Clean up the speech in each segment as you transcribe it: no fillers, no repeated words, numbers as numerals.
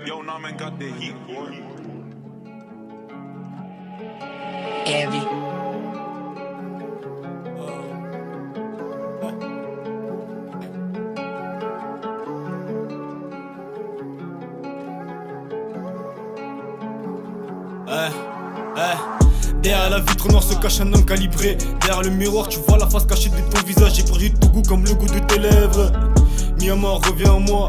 Yo, nah, man, got the heat, boy. Heavy. Derrière la vitre noire se cache un homme calibré. Derrière le miroir tu vois la face cachée de ton visage. J'ai perdu tout goût comme le goût de tes lèvres. Mis à mort reviens à moi,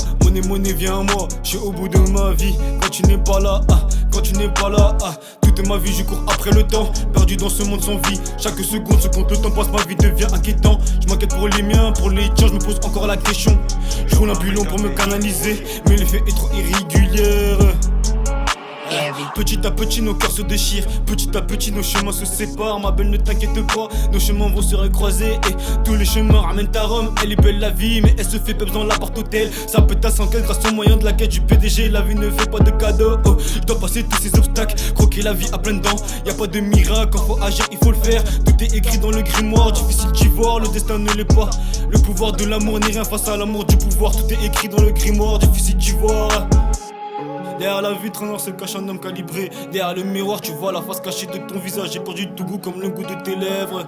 monnaie viens à moi. Je suis au bout de ma vie, quand tu n'es pas là, quand tu n'es pas là, toute ma vie je cours après le temps, perdu dans ce monde sans vie. Chaque seconde se compte, le temps passe, ma vie devient inquiétant. Je m'inquiète pour les miens, pour les tiens, je me pose encore la question. Je roule un bulon pour me canaliser, mais l'effet est trop irrégulier. Petit à petit nos cœurs se déchirent, petit à petit nos chemins se séparent. Ma belle ne t'inquiète pas, nos chemins vont se recroiser et tous les chemins ramènent à Rome. Elle est belle la vie mais elle se fait peps dans l'appart hôtel. Ça peut à 115 grâce au moyen de la quête du PDG. La vie ne fait pas de cadeaux, je dois passer tous ces obstacles, croquer la vie à pleines dents. Y a pas de miracle, quand faut agir il faut le faire. Tout est écrit dans le grimoire, difficile d'y voir, le destin ne l'est pas. Le pouvoir de l'amour n'est rien face à l'amour du pouvoir. Tout est écrit dans le grimoire, difficile d'y voir. Derrière la vitre noire se cache un homme calibré. Derrière le miroir tu vois la face cachée de ton visage. J'ai perdu tout goût comme le goût de tes lèvres.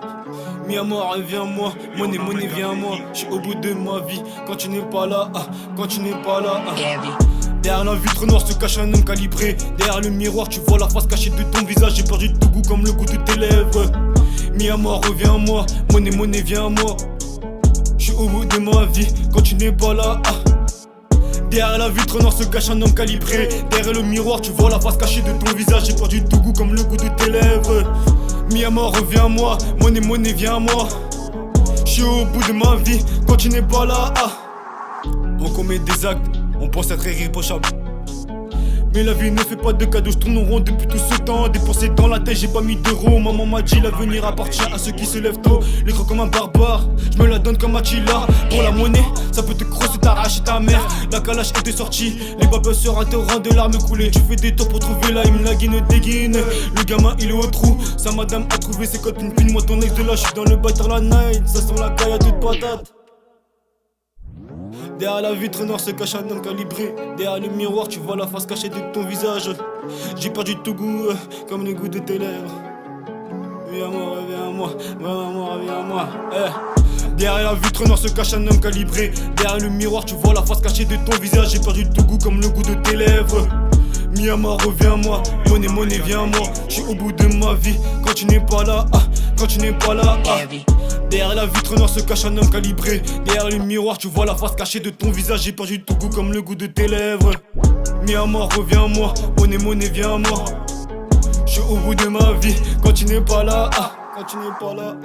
Mis à mort reviens à moi, monnaie viens à moi. Je suis au bout de ma vie, quand tu n'es pas là, quand tu n'es pas là. Derrière la vitre noire se cache un homme calibré. Derrière le miroir tu vois la face cachée de ton visage. J'ai perdu tout goût comme le goût de tes lèvres. Mis à mort reviens à moi, monnaie viens à moi. Je suis au bout de ma vie, quand tu n'es pas là. Derrière la vitre noire se cache un homme calibré. Derrière le miroir tu vois la face cachée de ton visage. J'ai perdu tout goût comme le goût de tes lèvres. Mis à mort reviens à moi, monnaie viens à moi. Je suis au bout de ma vie, quand tu n'es pas là. On commet des actes, on pense être irréprochable. Mais la vie ne fait pas de cadeaux, je tourne en rond depuis tout ce temps. Dépensé dans la tête, j'ai pas mis d'euros. Maman m'a dit l'avenir appartient à ceux qui se lèvent tôt. Les gros comme un barbare, je me la donne comme Attila. Pour la monnaie, ça peut te crosser, t'arracher ta mère. La calache était sortie, les babes sœurs à torrent de larmes coulées. Tu fais des tours pour trouver la hymne, la guine déguine. Le gamin il est au trou, sa madame a trouvé ses codes. Une moi ton ex de là, je suis dans le bâtard la night. Ça sent la caille à toute patate. Derrière la vitre noire se cache un homme calibré. Derrière le miroir tu vois la face cachée de ton visage. J'ai perdu tout goût comme le goût de tes lèvres. Reviens à moi, reviens à moi, reviens à moi. Derrière la vitre noire se cache un homme calibré. Derrière le miroir tu vois la face cachée de ton visage. J'ai perdu tout goût comme le goût de tes lèvres. Mis à mort reviens à moi, monnaie viens à moi. Je suis au bout de ma vie, quand tu n'es pas là, quand tu n'es pas là. Derrière la vitre noire se cache un homme calibré. Derrière le miroir tu vois la face cachée de ton visage. J'ai perdu tout goût comme le goût de tes lèvres. Mis à mort reviens à moi, monnaie viens à moi. Je suis au bout de ma vie, quand tu n'es pas là, quand tu n'es pas là.